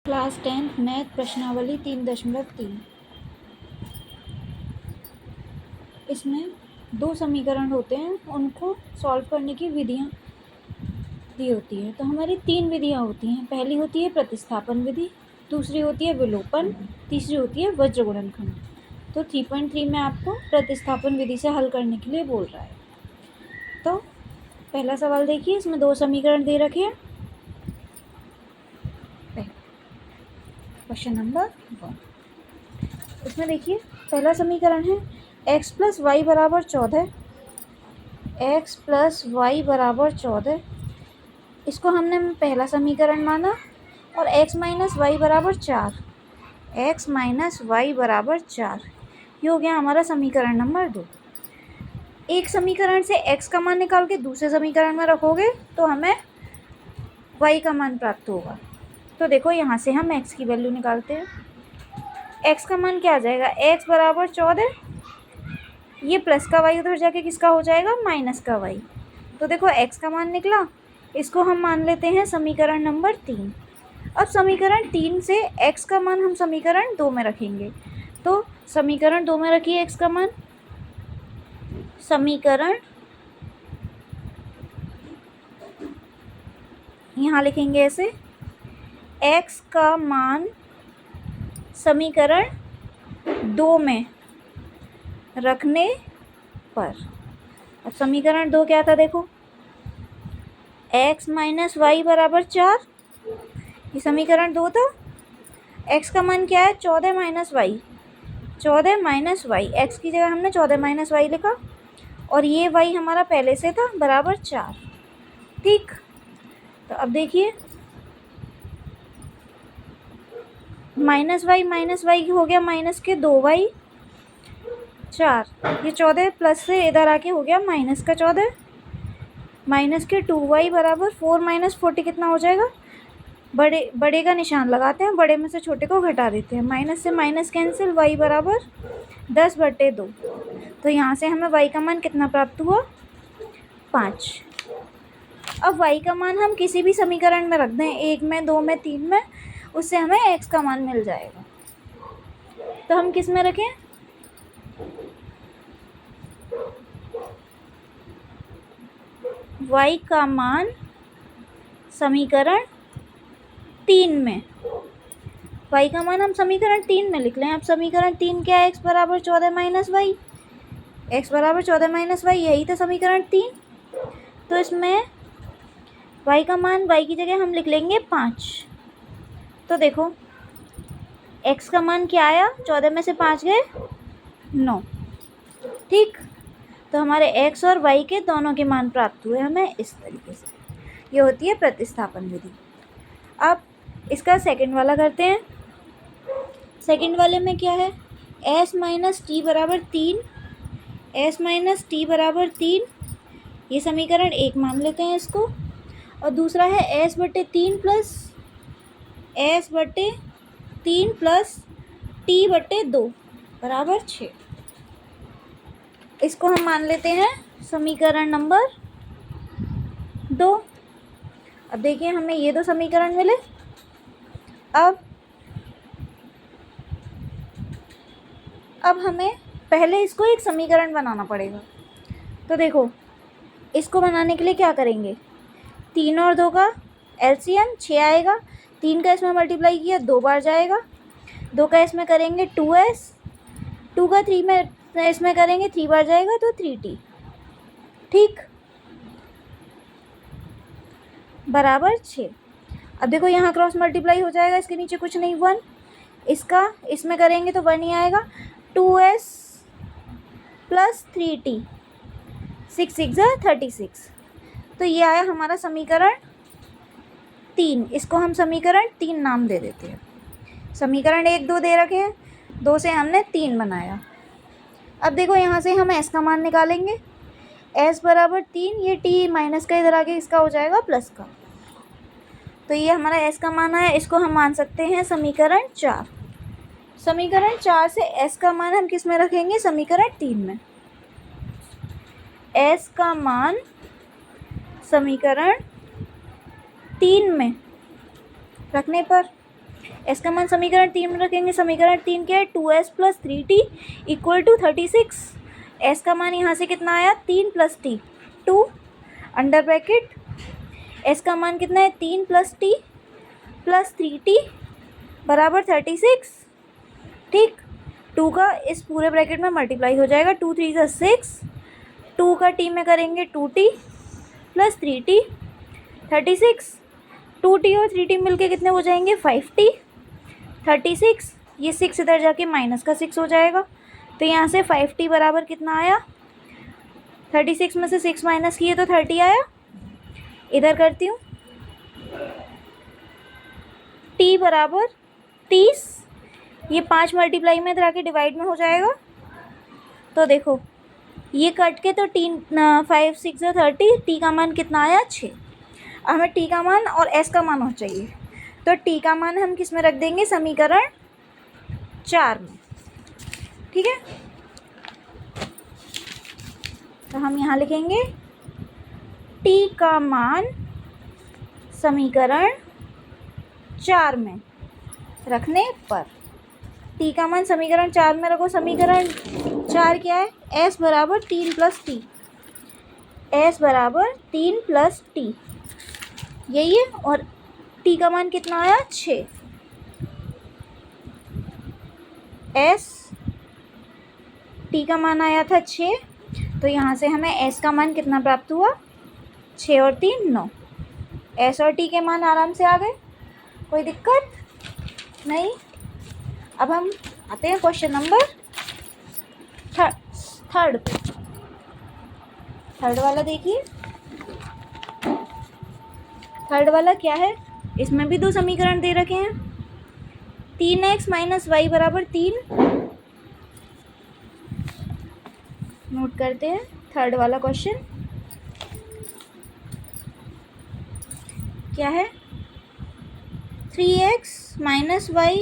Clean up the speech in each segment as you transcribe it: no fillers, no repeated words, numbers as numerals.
Class 10 math प्रश्नावली 3.3। इसमें दो समीकरण होते हैं, उनको सॉल्व करने की विधियाँ दी होती है। तो हमारी तीन विधियाँ होती हैं। पहली होती है प्रतिस्थापन विधि, दूसरी होती है विलोपन, तीसरी होती है वज्र गुणनखंड। तो 3.3 में आपको प्रतिस्थापन विधि से हल करने के लिए बोल रहा है। तो पहला सवाल देखिए, इसमें दो समीकरण दे रखे हैं। क्वेश्चन नंबर 1, इसमें देखिए पहला समीकरण है x प्लस वाई बराबर 14। x प्लस वाई बराबर 14, इसको हमने पहला समीकरण माना। और x माइनस वाई बराबर 4, x माइनस वाई बराबर 4, ये हो गया हमारा समीकरण नंबर 2। एक समीकरण से x का मान निकाल के दूसरे समीकरण में रखोगे तो हमें y का मान प्राप्त होगा। तो देखो यहाँ से हम x की वैल्यू निकालते हैं। x का मान क्या आ जाएगा, x बराबर 14, ये प्लस का y उधर जाके किसका हो जाएगा, माइनस का y। तो देखो x का मान निकला, इसको हम मान लेते हैं समीकरण नंबर 3। अब समीकरण 3 से x का मान हम समीकरण 2 में रखेंगे। तो समीकरण 2 में रखिए x का मान। समीकरण यहाँ लिखेंगे ऐसे, x का मान समीकरण 2 में रखने पर। अब समीकरण 2 क्या था, देखो x माइनस वाई बराबर 4, ये समीकरण 2 था। x का मान क्या है, 14 minus Y, 14 minus Y, X की जगह हमने 14 माइनस वाई लिखा। और ये y हमारा पहले से था बराबर 4। ठीक, तो अब देखिए माइनस वाई हो गया माइनस के 2y 4, ये 14 प्लस से इधर आके हो गया माइनस का 14, माइनस के 2y बराबर 4 माइनस 40 कितना हो जाएगा, बड़े का निशान लगाते हैं, बड़े में से छोटे को घटा देते हैं, माइनस से माइनस कैंसिल, y बराबर 10/2। तो यहाँ से हमें y का मान कितना प्राप्त हुआ, 5। अब y का मान हम किसी भी समीकरण में रख दें, 1 में, 2 में, 3 में, उससे हमें x का मान मिल जाएगा। तो हम किस में रखें, y का मान समीकरण 3 में, y का मान हम समीकरण 3 में लिख लें। अब समीकरण 3 क्या है, x बराबर 14 माइनस वाई, x बराबर 14 माइनस वाई, यही था समीकरण 3। तो इसमें y का मान, y की जगह हम लिख लेंगे 5। तो देखो x का मान क्या आया, 14 में से 5 गए 9। ठीक, तो हमारे x और y के दोनों के मान प्राप्त हुए हमें इस तरीके से। ये होती है प्रतिस्थापन विधि। अब इसका सेकंड वाला करते हैं। सेकंड वाले में क्या है, s माइनस टी बराबर 3, s माइनस टी बराबर 3, ये समीकरण 1 मान लेते हैं इसको। और दूसरा है s/3 plus s/3 plus t/2 बराबर 6, इसको हम मान लेते हैं समीकरण नंबर 2। अब देखिए हमें ये दो समीकरण मिले। अब हमें पहले इसको एक समीकरण बनाना पड़ेगा। तो देखो इसको बनाने के लिए क्या करेंगे, 3 और 2 का एलसीएम 6 आएगा, 3 का इसमें मल्टीप्लाई किया 2 बार जाएगा, 2 का इसमें करेंगे 2s, 2 का 3 में इसमें करेंगे 3 बार जाएगा तो 3t। ठीक, बराबर 6। अब देखो यहाँ क्रॉस मल्टीप्लाई हो जाएगा, इसके नीचे कुछ नहीं 1, इसका इसमें करेंगे तो 1 ही आएगा, 2s प्लस 3t, 6 6 36। तो ये आया हमारा समीकरण 3। इसको हम समीकरण 3 नाम दे देते हैं। समीकरण 1 2 दे रखे हैं, 2 से हमने 3 बनाया। अब देखो यहाँ से हम s का मान निकालेंगे, s बराबर 3, ये t माइनस का इधर आके इसका हो जाएगा प्लस का। तो ये हमारा s का मान है, इसको हम मान सकते हैं समीकरण 4। समीकरण 4 से s का मान हम किस में रखेंगे, समीकरण 3 में। s का मान समीकरण 3 में रखने पर एस का मान समीकरण 3 में रखेंगे। समीकरण 3 क्या है, 2s + 3t = 36। एस का मान यहाँ से कितना आया, 3 + t 2 अंडर ब्रैकेट एस का मान कितना है, 3 + t + 3t बराबर 36। ठीक, 2 का इस पूरे ब्रैकेट में मल्टीप्लाई हो जाएगा, 2 3 = 6, 2 का t में करेंगे 2t + 3t 36। 2t और 3t मिलके कितने हो जाएंगे, 5t 36। ये 6 इधर जाके माइनस का 6 हो जाएगा, तो यहाँ से 5t बराबर कितना आया, 36 में से 6 माइनस किए तो 30 आया। इधर करती हूँ, t बराबर 30, ये 5 मल्टीप्लाई में इधर आके डिवाइड में हो जाएगा। तो देखो ये कट के तो 5 6 30, टी का मान कितना आया, 6। हमें टी का मान और एस का मान हो चाहिए, तो टी का मान हम किस में रख देंगे, समीकरण 4 में। ठीक है, तो हम यहाँ लिखेंगे टी का मान समीकरण 4 में रखने पर, टी का मान समीकरण 4 में रखो। समीकरण 4 क्या है, s बराबर 3 + t, s बराबर 3 + t यही है, और t का मान कितना आया, 6। t का मान आया था 6, तो यहाँ से हमें s का मान कितना प्राप्त हुआ, 6 और 3 9। s और t के मान आराम से आ गए, कोई दिक्कत नहीं। अब हम आते हैं क्वेश्चन नंबर थर्ड पे। थर्ड वाला देखिए, थर्ड वाला क्या है, इसमें भी दो समीकरण दे रखे हैं। 3x - y = 3। नोट करते हैं थर्ड वाला क्वेश्चन क्या है, 3x - y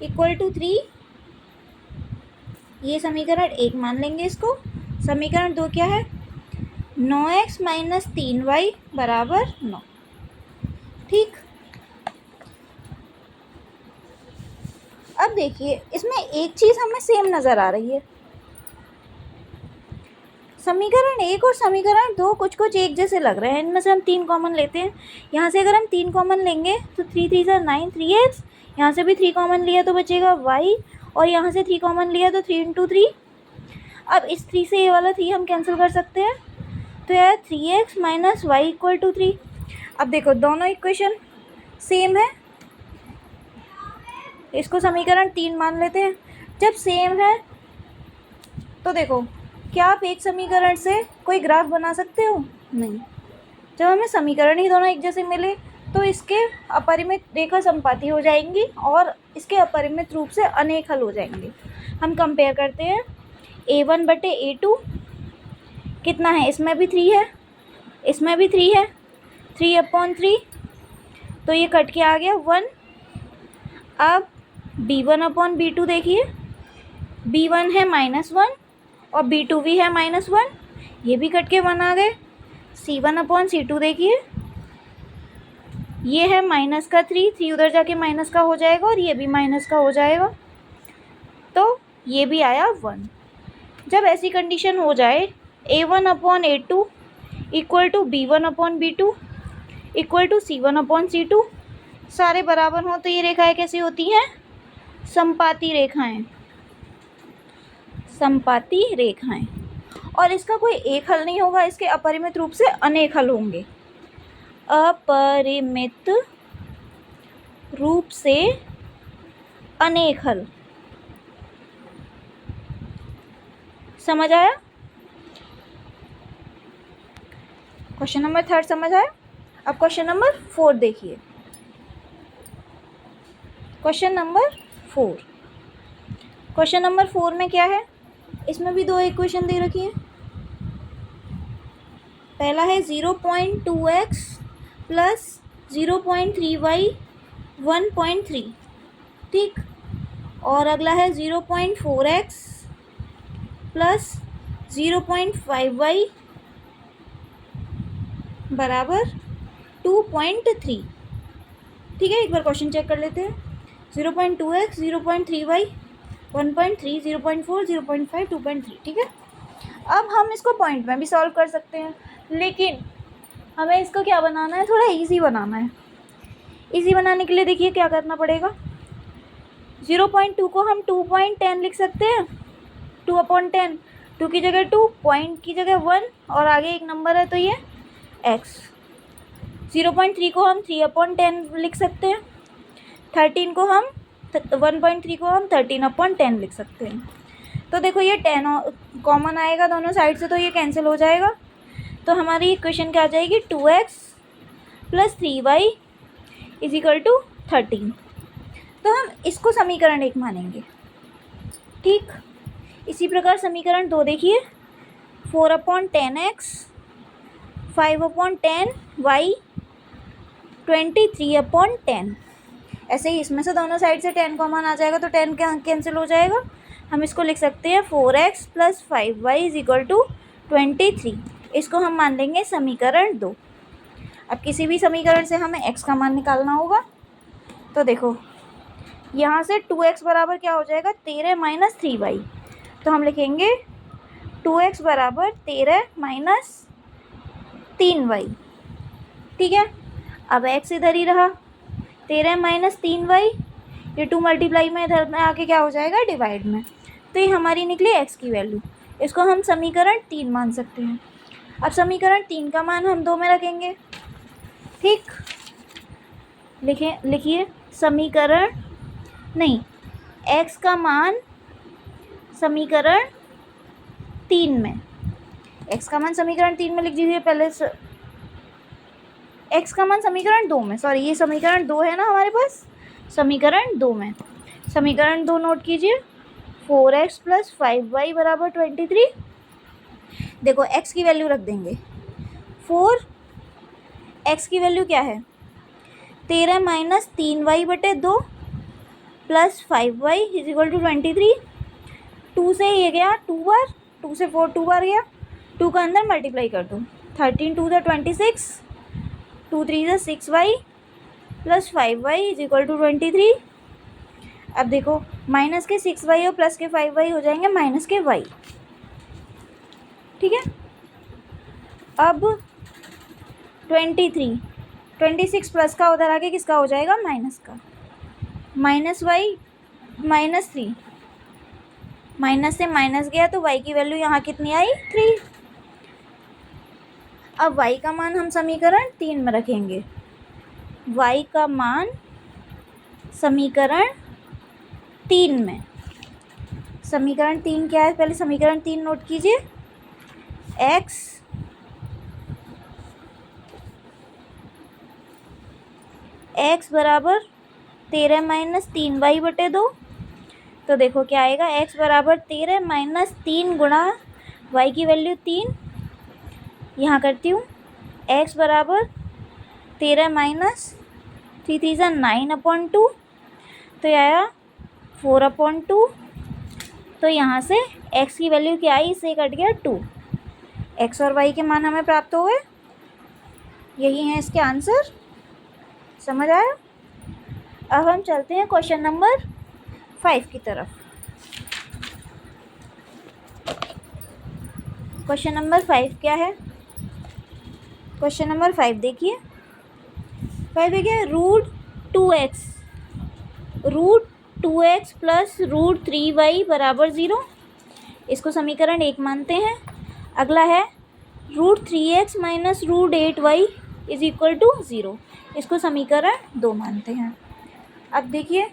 = 3। ये समीकरण 1 मान लेंगे इसको। समीकरण 2 क्या है, 9x - 3y = 9। ठीक, अब देखिए इसमें एक चीज़ हमें सेम नज़र आ रही है, समीकरण 1 और समीकरण 2 कुछ कुछ एक जैसे लग रहे हैं। इनमें से हम 3 कॉमन लेते हैं। यहाँ से अगर हम 3 कॉमन लेंगे तो 3 3 = 9 3x, यहाँ से भी 3 कॉमन लिया तो बचेगा y, और यहाँ से 3 कॉमन लिया तो 3 × 3। अब इस 3 से ये वाला 3 हम कैंसिल कर सकते हैं, तो यार 3x - y = 3। अब देखो दोनों इक्वेशन सेम है, इसको समीकरण 3 मान लेते हैं। जब सेम है तो देखो, क्या आप एक समीकरण से कोई ग्राफ बना सकते हो, नहीं। जब हमें समीकरण ही दोनों एक जैसे मिले तो इसके अपरिमित रेखा संपाती हो जाएंगी और इसके अपरिमित रूप से अनेक हल हो जाएंगे। हम कंपेयर करते हैं, a1/a2 कितना है, इसमें भी 3 है, इसमें भी 3 है, 3/3, तो ये कट के आ गया 1। अब b1/b2 देखिए, b1 है -1 और b2 भी है -1, ये भी कट के 1 आ गए। c1/c2 देखिए, ये है -3 उधर जाके माइनस का हो जाएगा और ये भी माइनस का हो जाएगा, तो ये भी आया 1। जब ऐसी कंडीशन हो जाए, a1/a2 = b1/b2 = c1/c2 सारे बराबर हों, तो ये रेखाएं कैसी होती हैं, संपाती रेखाएं, संपाती रेखाएं। और इसका कोई एक हल नहीं होगा, इसके अपरिमित रूप से अनेक हल होंगे, अपरिमित रूप से अनेक हल। समझ आया, क्वेश्चन नंबर 3 समझ आया। अब क्वेश्चन नंबर 4 देखिए, क्वेश्चन नंबर 4। क्वेश्चन नंबर 4 में क्या है, इसमें भी दो इक्वेशन दे रखी है। पहला है 0.2x + 0.3y 1.3, ठीक, और अगला है 0.4x + 0.5y = 2.3। ठीक है, एक बार क्वेश्चन चेक कर लेते हैं। 0.2x, 0.3y, 1.3, 0.4, 0.5, 2.3। ठीक है, अब हम इसको पॉइंट में भी सॉल्व कर सकते हैं, लेकिन हमें इसको क्या बनाना है, थोड़ा इजी बनाना है। इजी बनाने के लिए देखिए क्या करना पड़ेगा। 0.2 को हम 2.10 लिख सकते हैं, 2/10। 2 की जगह 2, पॉइंट की जगह 1 और आगे एक नंबर है तो ये x। 0.3 को हम 3/10 लिख सकते हैं। 13 को हम 1.3 को हम 13/10 लिख सकते हैं। तो देखो ये 10 कॉमन आएगा दोनों साइड से, तो ये कैंसिल हो जाएगा। तो हमारी इक्वेशन क्या आ जाएगी, 2x + 3y = 13। तो हम इसको समीकरण 1 मानेंगे। ठीक, इसी प्रकार समीकरण 2 देखिए, 4/10x, 5/10y, 23/10। ऐसे ही इसमें से दोनों साइड से 10 कॉमन आ जाएगा तो 10 कैंसिल हो जाएगा। हम इसको लिख सकते हैं 4x + 5y = 23। इसको हम मान लेंगे समीकरण 2। अब किसी भी समीकरण से हमें x का मान निकालना होगा। तो देखो यहाँ से 2x बराबर क्या हो जाएगा, 13 - 3y। तो हम लिखेंगे 2x बराबर 13 - 3y। ठीक है, अब x इधर ही रहा, 13 - 3y, ये 2 मल्टीप्लाई में इधर में आके क्या हो जाएगा, डिवाइड में। तो ये हमारी निकली x की वैल्यू। इसको हम समीकरण 3 मान सकते हैं। अब समीकरण 3 का मान हम 2 में रखेंगे। ठीक, लिखिए समीकरण नहीं, x का मान समीकरण 3 में, x का मान समीकरण 3 में लिख दीजिए पहले x का मान समीकरण 2 में, सॉरी ये समीकरण 2 है ना हमारे पास, समीकरण 2 में। समीकरण 2 नोट कीजिए, 4x + 5y = 23। देखो x की वैल्यू रख देंगे 4, x की वैल्यू क्या है, 13 - 3y/2 + 5y = 23। 2 से ये गया 2 बार, 2 से 4 2 बार गया, 2 का अंदर मल्टीप्लाई कर दो, 13 × 2 = 26, 2 × 3 = 6y + 5y = 23। अब देखो माइनस के 6y और प्लस के 5y हो जाएंगे माइनस के y। ठीक है, अब 23, 26 प्लस का उधर आके किसका हो जाएगा, माइनस का, -y -3, माइनस से माइनस गया तो y की वैल्यू यहाँ कितनी आई, 3। अब y का मान हम समीकरण 3 में रखेंगे। y का मान समीकरण 3 में, समीकरण 3 क्या है, पहले समीकरण 3 नोट कीजिए। x बराबर 13 - 3y/2। तो देखो क्या आएगा, x बराबर 13 - 3 गुणा y की वैल्यू 3, यहाँ करती हूँ, x बराबर 13 - 3 3 = 9/2। तो यह आया 4/2। तो यहाँ से x की वैल्यू क्या आई, इससे कट गया 2। x और y के मान हमें प्राप्त हो गए, यही है इसके आंसर। समझ आया? अब हम चलते हैं क्वेश्चन नंबर 5 की तरफ। क्वेश्चन नंबर 5 क्या है, क्वेश्चन नंबर 5 देखिए, 5 देखिए, √2x + √3y = 0। इसको समीकरण 1 मानते हैं। अगला है √3x - √8y = 0। इसको समीकरण 2 मानते हैं। अब देखिए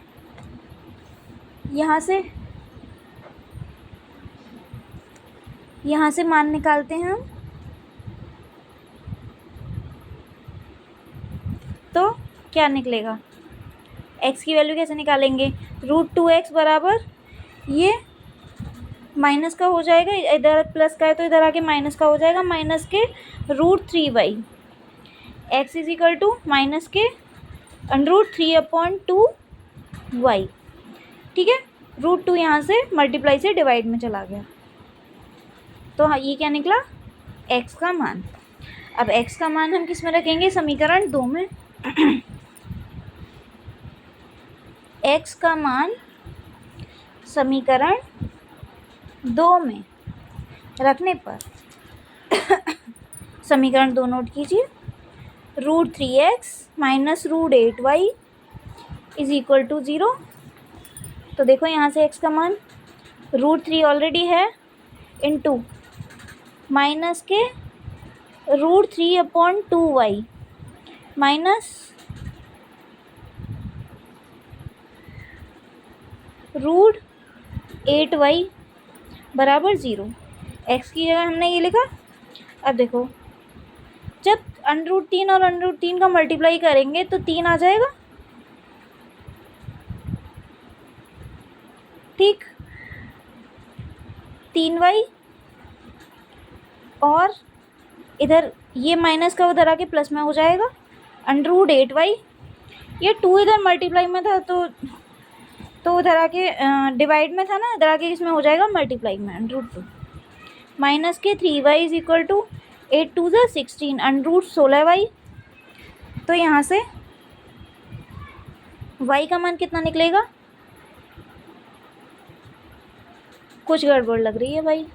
यहाँ से मान निकालते हैं हम, तो क्या निकलेगा, x की वैल्यू कैसे निकालेंगे, √2x बराबर ये माइनस का हो जाएगा, इधर प्लस का है तो इधर आके माइनस का हो जाएगा, माइनस के √3y, x = माइनस के √3/2y। ठीक है, √2 यहाँ से मल्टीप्लाई से डिवाइड में चला गया, तो हाँ ये क्या निकला, x का मान। अब x का मान हम किस में रखेंगे, समीकरण 2 में। x का मान समीकरण 2 में रखने पर समीकरण 2 नोट कीजिए। √3x minus √8y is equal to 0। तो देखो यहाँ से x का मान √3 ऑलरेडी है इंटू माइनस के √3/2y माइनस √8y बराबर 0। x की जगह हमने ये लिखा। अब देखो जब √3 और √3 का मल्टीप्लाई करेंगे तो 3 आ जाएगा, ठीक। 3y और इधर ये माइनस का उधर आके प्लस में हो जाएगा √8y। ये 2 इधर मल्टीप्लाई में था तो उधर आके डिवाइड में था ना, इधर आके इसमें हो जाएगा मल्टीप्लाई में √2 माइनस के 3y is equal to 8 2 16 √16y। तो यहाँ से y का मान कितना निकलेगा? कुछ गड़बड़ लग रही है भाई।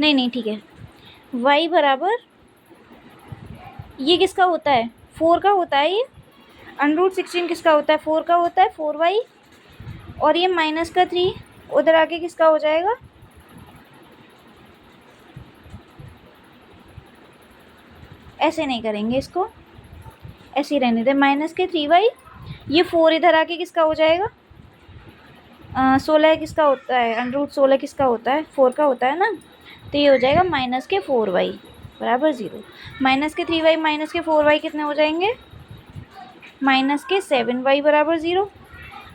नहीं ठीक है। y बराबर ये किसका होता है? 4 का होता है। ये √16 किसका होता है? 4 का होता है, 4y। और ये माइनस का 3 उधर आके किसका हो जाएगा? ऐसे नहीं करेंगे, इसको ऐसे ही रहने दे। माइनस के 3y, ये 4 इधर आके किसका हो जाएगा? 16 किसका होता है? √16 किसका होता है? 4 का होता है ना। तो ये हो जाएगा माइनस के 4y बराबर 0। माइनस के 3y माइनस के 4y कितने हो जाएंगे? माइनस के 7y बराबर 0।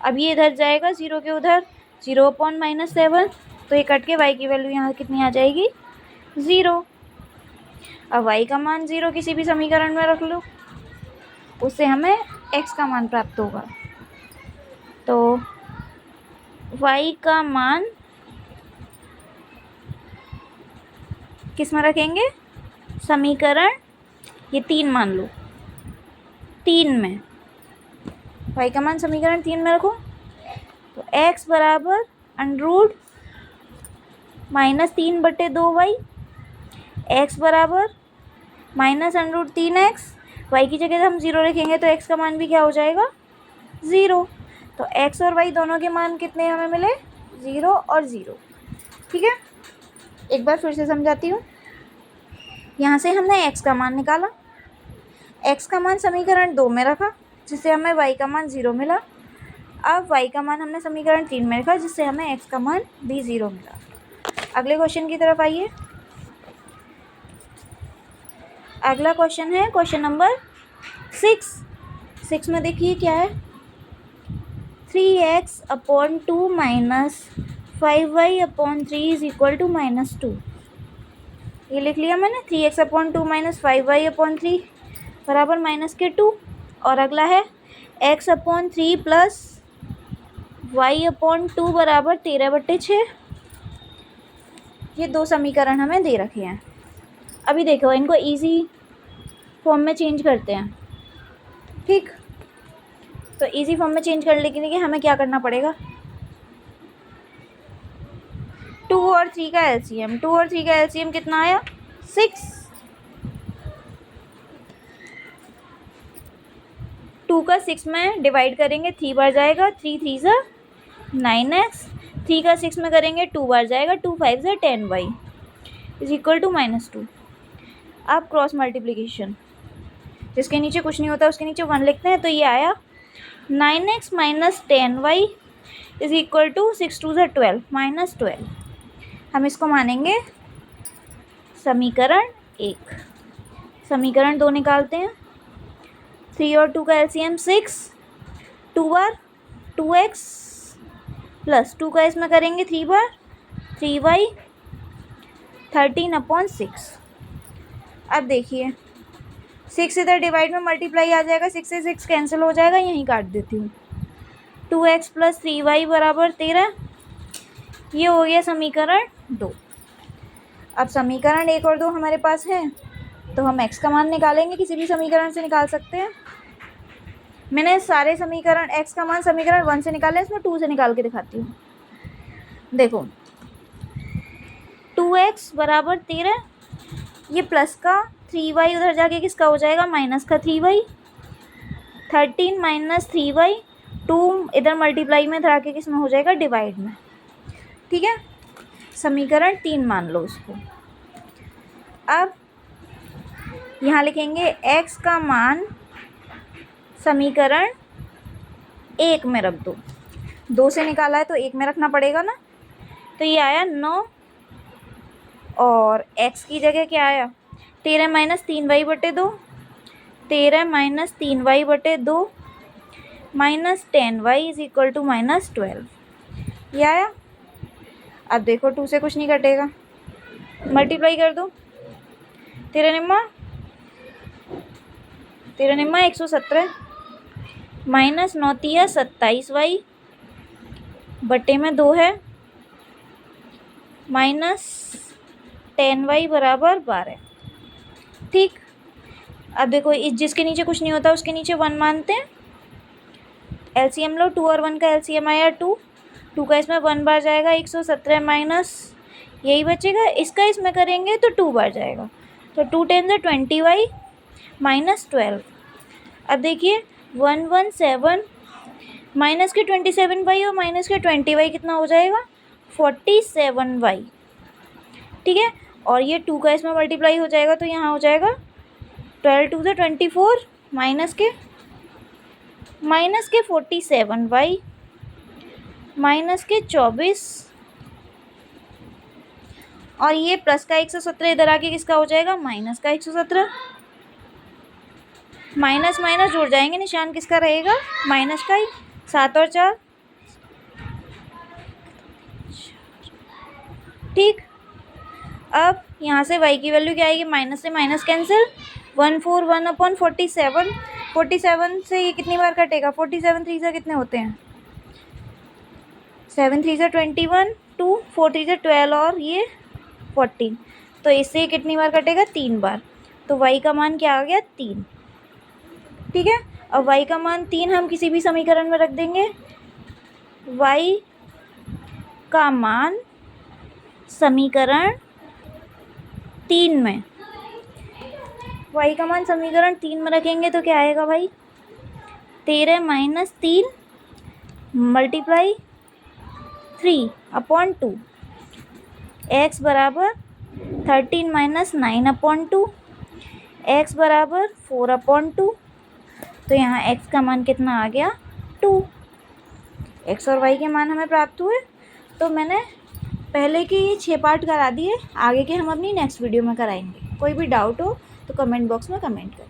अब ये इधर जाएगा 0 के उधर, 0/-7। तो ये कट के y की वैल्यू यहाँ कितनी आ जाएगी? 0। अब y का मान 0 किसी भी समीकरण में रख लो, उससे हमें x का मान प्राप्त होगा। तो y का मान किस में रखेंगे? समीकरण ये 3 मान लो, 3 में y का मान समीकरण 3 में रखो। तो x बराबर -3/2y, x बराबर -√3x। y की जगह हम 0 लिखेंगे तो x का मान भी क्या हो जाएगा? 0। तो x और y दोनों के मान कितने हमें मिले? 0 और 0। ठीक है, एक बार फिर से समझाती हूँ। यहाँ से हमने x का मान निकाला, x का मान समीकरण 2 में रखा जिससे हमें y का मान 0 मिला। अब y का मान हमने समीकरण 3 में रखा जिससे हमें x का मान भी 0 मिला। अगले क्वेश्चन की तरफ आइए। अगला क्वेश्चन है क्वेश्चन नंबर 6 में देखिए क्या है। 3x/2 minus 5y/3 is equal to -2। ये लिख लिया मैंने। 3x/2 माइनस 5y/3 बराबर -2। और अगला है x/3 प्लस y/2 बराबर 13/6। ये 2 समीकरण हमें दे रखे हैं। अभी देखो इनको इजी फॉर्म में चेंज करते हैं, ठीक। तो इजी फॉर्म में चेंज करने के लिए हमें क्या करना पड़ेगा? 2 और 3 का एलसीएम। 2 और 3 का एलसीएम कितना आया? 6। 2 का 6 में डिवाइड करेंगे 3 बार जाएगा, 3 3 ज़ा 9x। 3 का 6 में करेंगे 2 बार जाएगा, 2 5 ज़ा 10y इज इक्वल टू -2। अब क्रॉस मल्टीप्लिकेशन, जिसके नीचे कुछ नहीं होता उसके नीचे 1 लिखते हैं। तो ये आया 9x minus 10y is equal to 6 2 ज़ा 12 -12। हम इसको मानेंगे समीकरण 1। समीकरण 2 निकालते हैं। 3 और 2 का एलसीएम 6, 2 बार 2x प्लस 2 का इसमें करेंगे 3 बार 3y 13/6। अब देखिए 6 इधर डिवाइड में मल्टीप्लाई आ जाएगा, 6 से 6 कैंसिल हो जाएगा, यहीं काट देती हूँ। 2x प्लस 3y बराबर 13। ये हो गया समीकरण 2। अब समीकरण 1 और 2 हमारे पास है। तो हम x का मान निकालेंगे, किसी भी समीकरण से निकाल सकते हैं। मैंने सारे समीकरण x का मान समीकरण 1 से निकाले, इसमें 2 से निकाल के दिखाती हूँ। देखो 2x बराबर 13, ये प्लस का 3y उधर जाके किसका हो जाएगा, माइनस का 3y। 13 माइनस 3y, 2 इधर मल्टीप्लाई में, इधर आके किस में हो जाएगा, डिवाइड में। ठीक है, समीकरण 3 मान लो उसको। अब यहाँ लिखेंगे x का मान समीकरण 1 में रख दो, 2 से निकाला है तो 1 में रखना पड़ेगा ना। तो ये आया 9 और x की जगह क्या आया, 13 माइनस 3y बटे 2, 13 माइनस 3y बटे 2 minus 10y is equal to minus 12, ये आया। अब देखो 2 से कुछ नहीं कटेगा, मल्टीप्लाई कर दो, 13 निम्मा 117 माइनस 9 तिया 27y बटे में 2 है माइनस 10y बराबर 12। ठीक, अब देखो इस जिसके नीचे कुछ नहीं होता उसके नीचे 1 मानते हैं, एलसीएम लो, 2 और 1 का एलसीएम आया 2, 2 का इसमें 1 बार जाएगा, 117 माइनस यही बचेगा, इसका इसमें करेंगे तो 2 बार जाएगा, तो 2 10 20y माइनस 12। अब देखिए 117 माइनस के 27y और माइनस के 20y कितना हो जाएगा, 47y। ठीक है, और ये 2 का इसमें मल्टीप्लाई हो जाएगा तो यहाँ हो जाएगा 12 2 24 माइनस के 47y माइनस के 24, और ये प्लस का 117 इधर आके किसका हो जाएगा, माइनस का 117। माइनस माइनस जुड़ जाएंगे, निशान किसका रहेगा, माइनस का ही। 7 और 4, ठीक। अब यहाँ से y की वैल्यू क्या आएगी, माइनस से माइनस कैंसिल, 141/47, 47 से ये कितनी बार कटेगा, 47 3 से कितने होते हैं, 7 3 से 21, 2 4 3 से 12 और ये 14, तो इससे ये कितनी बार कटेगा, 3 बार। तो y का मान क्या आ गया, 3। ठीक है, अब y का मान 3 हम किसी भी समीकरण में रख देंगे, y का मान समीकरण 3 में, y का मान समीकरण 3 में रखेंगे तो क्या आएगा भाई, 13 माइनस 3 मल्टीप्लाई 3/2, x बराबर 13 माइनस 9/2, x बराबर 4/2। तो यहाँ x का मान कितना आ गया, 2। x और y के मान हमें प्राप्त हुए। तो मैंने पहले के ये 6 पार्ट करा दिए, आगे के हम अपनी नेक्स्ट वीडियो में कराएंगे। कोई भी डाउट हो तो कमेंट बॉक्स में कमेंट करें।